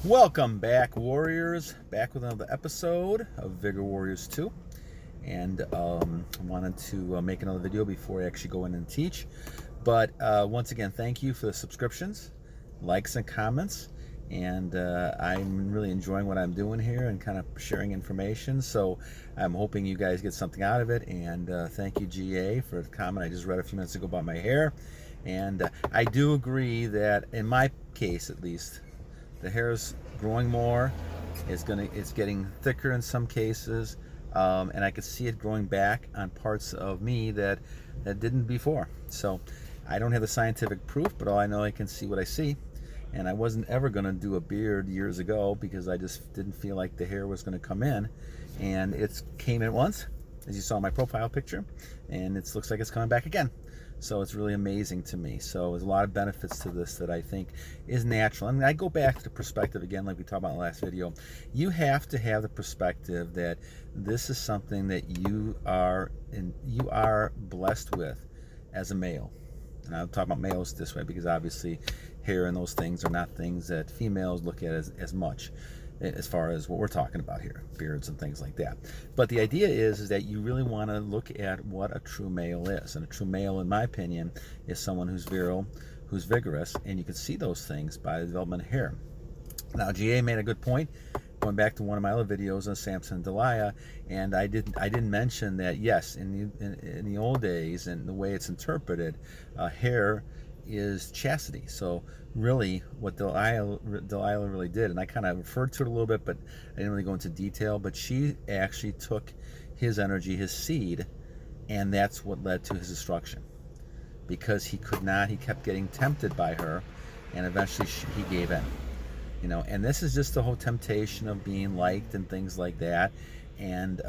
Welcome back, Warriors. Back with another episode of Vigor Warriors 2. And wanted to make another video before I actually go in and teach. But once again, thank you for the subscriptions, likes, and comments. And I'm really enjoying what I'm doing here and kind of sharing information. So I'm hoping you guys get something out of it. And thank you, GA, for the comment I just read a few minutes ago about my hair. And I do agree that, in my case at least, the hair is growing more. It's getting thicker in some cases, and I could see it growing back on parts of me that didn't before. So I don't have the scientific proof, but all I know, I can see what I see. And I wasn't ever going to do a beard years ago because I just didn't feel like the hair was going to come in, and it came in once, as you saw in my profile picture, and it looks like it's coming back again. So it's really amazing to me. So there's a lot of benefits to this that I think is natural. And I go back to the perspective again, like we talked about in the last video. You have to have the perspective that this is something that you are blessed with as a male. And I'll talk about males this way because obviously hair and those things are not things that females look at as much, as far as what we're talking about here, beards and things like that. But the idea is that you really want to look at what a true male is. And a true male, in my opinion, is someone who's virile, who's vigorous, and you can see those things by the development of hair. Now, GA made a good point, going back to one of my other videos on Sampson and Delilah, and I didn't mention that, yes, in the old days, and the way it's interpreted, hair is chastity. So really what Delilah really did, and I kind of referred to it a little bit, but I didn't really go into detail, but she actually took his energy, his seed, and that's what led to his destruction, because he kept getting tempted by her, and eventually he gave in. And this is just the whole temptation of being liked and things like that, and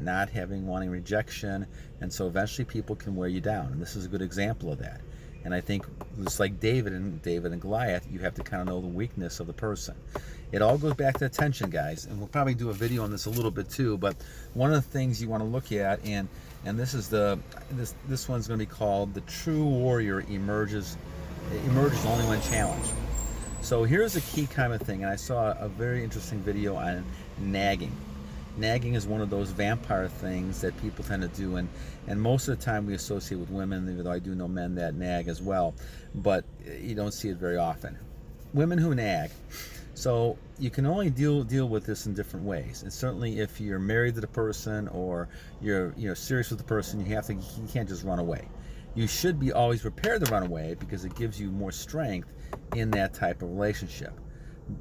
not wanting rejection, and so eventually people can wear you down, and this is a good example of that. And I think just like David and Goliath, you have to kind of know the weakness of the person. It all goes back to attention, guys, and we'll probably do a video on this a little bit too. But one of the things you want to look at, and this is this one's going to be called "The True Warrior emerges only when challenged." So here's a key kind of thing, and I saw a very interesting video on nagging. Nagging is one of those vampire things that people tend to do, and most of the time we associate with women, even though I do know men that nag as well, but you don't see it very often. Women who nag. So you can only deal with this in different ways. And certainly if you're married to the person, or you're serious with the person, you can't just run away. You should be always prepared to run away, because it gives you more strength in that type of relationship.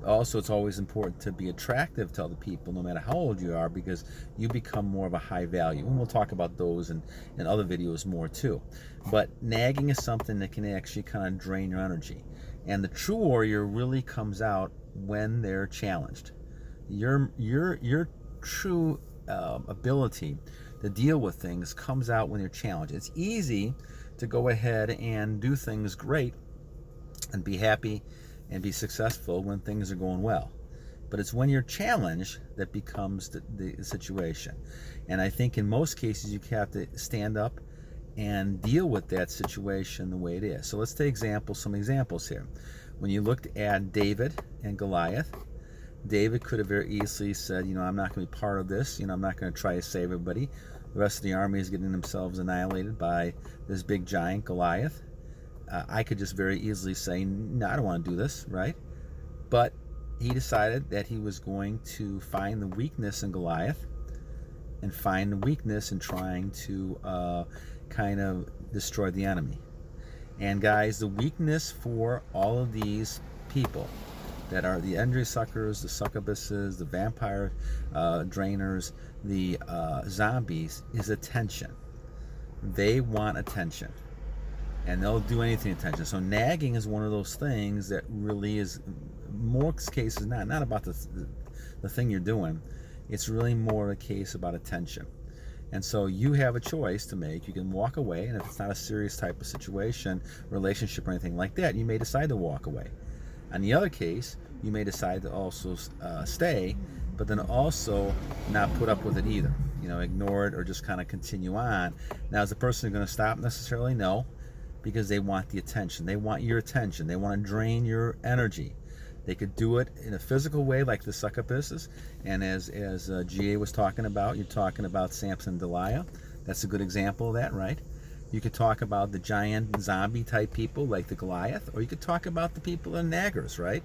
Also, it's always important to be attractive to other people, no matter how old you are, because you become more of a high value. And we'll talk about those in other videos more too. But nagging is something that can actually kind of drain your energy. And the true warrior really comes out when they're challenged. Your true ability to deal with things comes out when you're challenged. It's easy to go ahead and do things great and be happy and be successful when things are going well. But it's when you're challenged that becomes the situation. And I think in most cases you have to stand up and deal with that situation the way it is. So let's take some examples here. When you looked at David and Goliath, David could have very easily said, I'm not going to be part of this. I'm not going to try to save everybody. The rest of the army is getting themselves annihilated by this big giant Goliath. I could just very easily say, no, I don't want to do this, right? But he decided that he was going to find the weakness in Goliath and find the weakness in trying to kind of destroy the enemy. And guys, the weakness for all of these people that are the injury suckers, the succubuses, the vampire drainers, the zombies, is attention. They want attention. And they'll do anything attention. So nagging is one of those things that really is, most cases, not about the thing you're doing. It's really more a case about attention. And so you have a choice to make. You can walk away, and if it's not a serious type of situation, relationship, or anything like that, you may decide to walk away. On the other case, you may decide to also stay, but then also not put up with it either. Ignore it or just kind of continue on. Now, is the person going to stop necessarily? No. Because they want the attention. They want your attention. They want to drain your energy. They could do it in a physical way, like the succubus, and as GA was talking about, you're talking about Sampson and Delilah. That's a good example of that, right? You could talk about the giant zombie type people like the Goliath, or you could talk about the people in naggers, right?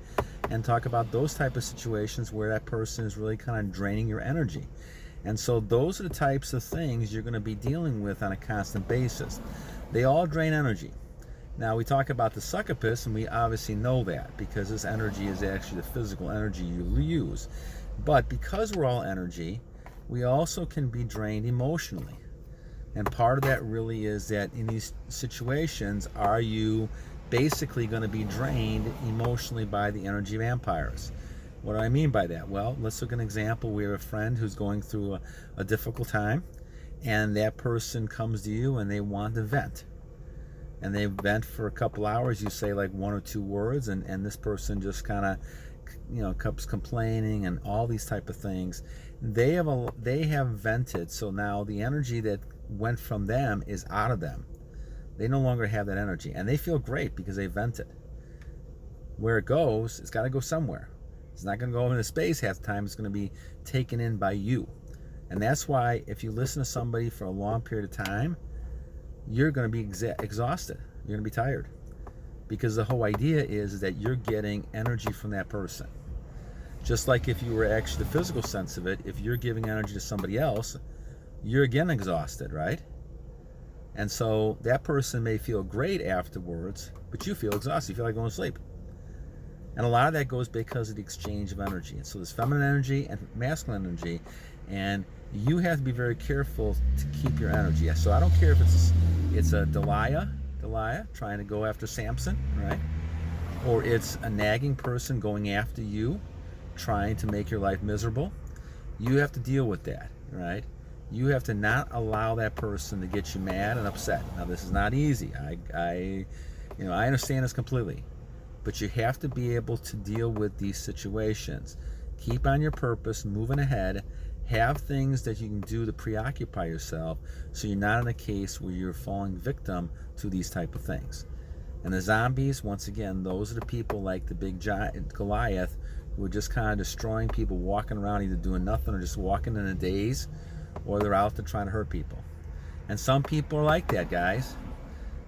And talk about those type of situations where that person is really kind of draining your energy. And so those are the types of things you're going to be dealing with on a constant basis. They all drain energy. Now we talk about the succubus, and we obviously know that because this energy is actually the physical energy you use. But because we're all energy, we also can be drained emotionally. And part of that really is that in these situations, are you basically going to be drained emotionally by the energy vampires? What do I mean by that? Well, let's look at an example. We have a friend who's going through a difficult time, and that person comes to you and they want to vent. And they vent for a couple hours. You say like 1 or 2 words, and this person just kind of keeps complaining and all these type of things. They have vented, so now the energy that went from them is out of them. They no longer have that energy, and they feel great because they vented. Where it goes, it's got to go somewhere. It's not going to go into space half the time. It's going to be taken in by you. And that's why if you listen to somebody for a long period of time, you're going to be exhausted. You're going to be tired. Because the whole idea is that you're getting energy from that person. Just like if you were actually the physical sense of it, if you're giving energy to somebody else, you're again exhausted, right? And so that person may feel great afterwards, but you feel exhausted. You feel like going to sleep. And a lot of that goes because of the exchange of energy. And so there's feminine energy and masculine energy, and you have to be very careful to keep your energy. So I don't care if it's a Delilah trying to go after Sampson, right? Or it's a nagging person going after you, trying to make your life miserable. You have to deal with that, right? You have to not allow that person to get you mad and upset. Now this is not easy. I understand this completely. But you have to be able to deal with these situations. Keep on your purpose, moving ahead. Have things that you can do to preoccupy yourself so you're not in a case where you're falling victim to these type of things. And the zombies, once again, those are the people like the big giant Goliath who are just kind of destroying people, walking around either doing nothing or just walking in a daze, or they're out there trying to hurt people. And some people are like that, guys.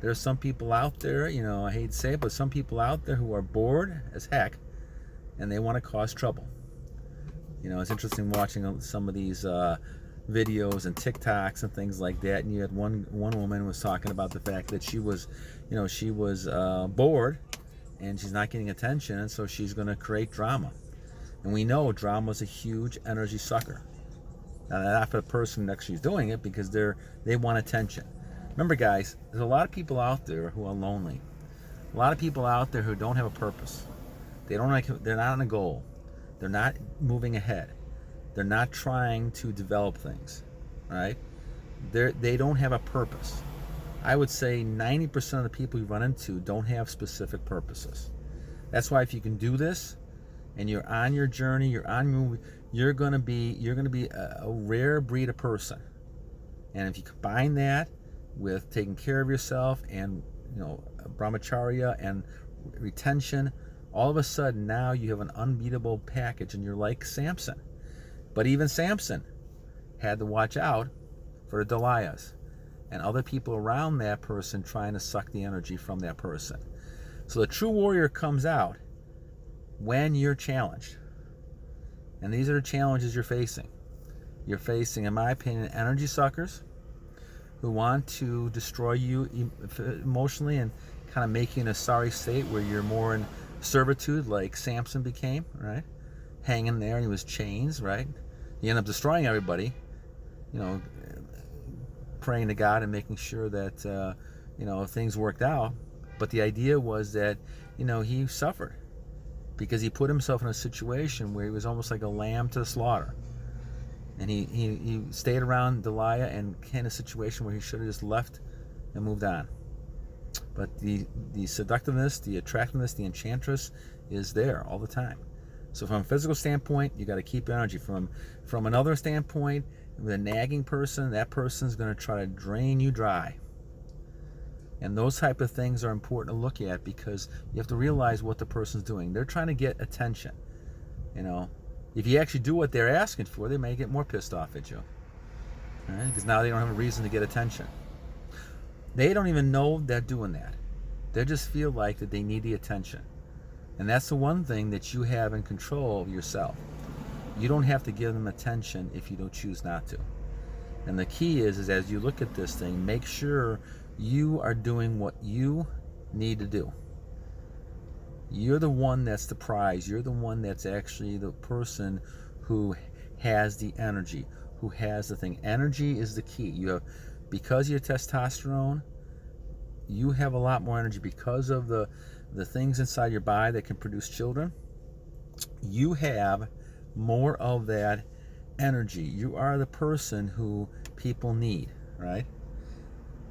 There's some people out there, I hate to say it, but some people out there who are bored as heck and they want to cause trouble. It's interesting watching some of these videos and TikToks and things like that. And you had one woman was talking about the fact that she was bored and she's not getting attention, and so she's going to create drama. And we know drama is a huge energy sucker. Now, not for the person next to you doing it, because they want attention. Remember, guys, there's a lot of people out there who are lonely. A lot of people out there who don't have a purpose. They're not on a goal. They're not moving ahead. They're not trying to develop things, right? They don't have a purpose. I would say 90% of the people you run into don't have specific purposes. That's why if you can do this, and you're on your journey, you're going to be a rare breed of person. And if you combine that with taking care of yourself and brahmacharya and retention, all of a sudden now you have an unbeatable package, and you're like Sampson. But even Sampson had to watch out for the Delilahs and other people around that person trying to suck the energy from that person. So the true warrior comes out when you're challenged. And these are the challenges you're facing. You're facing, in my opinion, energy suckers who want to destroy you emotionally and kind of make you in a sorry state where you're more in servitude, like Sampson became, right? Hanging there, and he was chains, right? He ended up destroying everybody, praying to God and making sure that, things worked out. But the idea was that, he suffered because he put himself in a situation where he was almost like a lamb to the slaughter. And he stayed around Delilah and came in a situation where he should have just left and moved on. But the seductiveness, the attractiveness, the enchantress is there all the time. So from a physical standpoint, you got to keep energy. From another standpoint, with a nagging person, that person's going to try to drain you dry. And those type of things are important to look at, because you have to realize what the person's doing. They're trying to get attention. You know, if you actually do what they're asking for, they may get more pissed off at you. Right? Because now they don't have a reason to get attention. They don't even know they're doing that. They just feel like that they need the attention. And that's the one thing that you have in control of yourself. You don't have to give them attention if you don't choose not to. And the key is as you look at this thing, make sure you are doing what you need to do. You're the one that's the prize. You're the one that's actually the person who has the energy, who has the thing. Energy is the key. You have, because of your testosterone, you have a lot more energy because of the things inside your body that can produce children. You have more of that energy. You are the person who people need, right?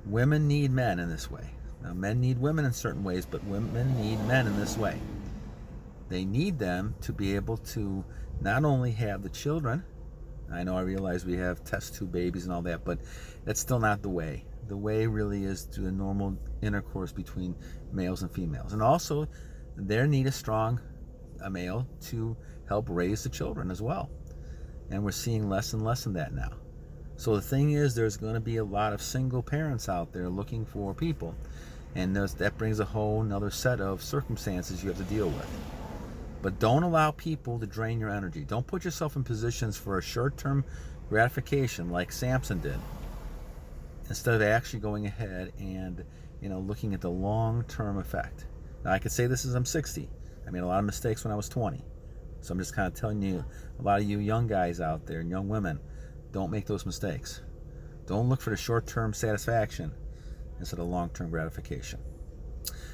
Women need men in this way. Now, men need women in certain ways, but women need men in this way. They need them to be able to not only have the children. I realize we have test tube babies and all that, but that's still not the way. The way really is to the normal intercourse between males and females. And also, they need a strong male to help raise the children as well. And we're seeing less and less of that now. So the thing is, there's going to be a lot of single parents out there looking for people. And that brings a whole another set of circumstances you have to deal with. But don't allow people to drain your energy. Don't put yourself in positions for a short-term gratification like Sampson did, instead of actually going ahead and looking at the long-term effect. Now, I could say this as I'm 60. I made a lot of mistakes when I was 20. So I'm just kind of telling you, a lot of you young guys out there and young women, don't make those mistakes. Don't look for the short-term satisfaction instead of long-term gratification.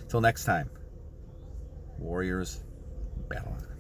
Till next time, warriors, battle on.